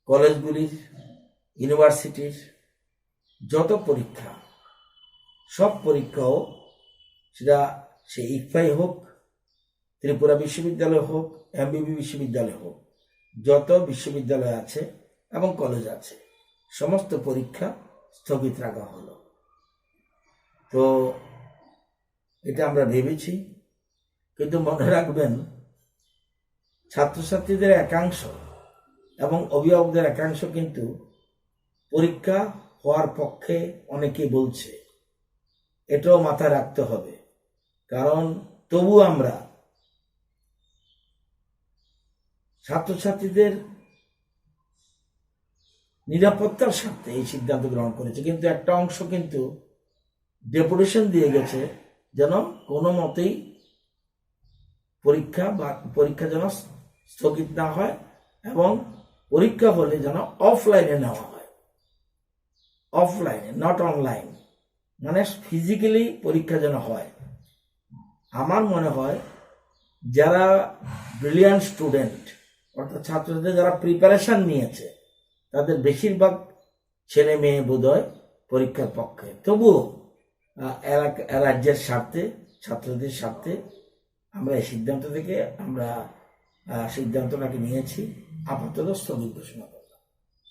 কলেজগুলির, ইউনিভার্সিটির যত পরীক্ষা, সব পরীক্ষাও সেটা সে ইকফাই হোক, ত্রিপুরা বিশ্ববিদ্যালয় হোক, এমবিবি বিশ্ববিদ্যালয় হোক, যত বিশ্ববিদ্যালয় আছে এবং কলেজ আছে, সমস্ত পরীক্ষা স্থগিত রাখা হলো। তো এটা আমরা ভেবেছি, কিন্তু মনে রাখবেন ছাত্রছাত্রীদের একাংশ এবং অভিভাবকদের একাংশ কিন্তু পরীক্ষা হওয়ার পক্ষে অনেকে বলছে। এটাও মাথায় রাখতে হবে, কারণ তবু আমরা ছাত্রছাত্রীদের নিরাপত্তার স্বার্থে এই সিদ্ধান্ত গ্রহণ করেছে। কিন্তু একটা অংশ কিন্তু ডেপুটেশন দিয়ে গেছে যেন কোনো মতেই পরীক্ষা যেন স্থগিত না হয় এবং পরীক্ষা হলে যেন অফলাইনে নেওয়া হয়, অফলাইনে, নট অনলাইন, মানে ফিজিক্যালি পরীক্ষা যেন হয়। আমার মনে হয় যারা ব্রিলিয়ান্ট স্টুডেন্ট, অর্থাৎ ছাত্রদের যারা প্রিপারেশন নিয়েছে, তাদের বেশিরভাগ ছেলে মেয়ে বোধহয় পরীক্ষার পক্ষে। তবুও রাজ্যের স্বার্থে, ছাত্রদের স্বার্থে আমরা এই সিদ্ধান্তটাকে নিয়েছি, আপাতত স্থগিত ঘোষণা।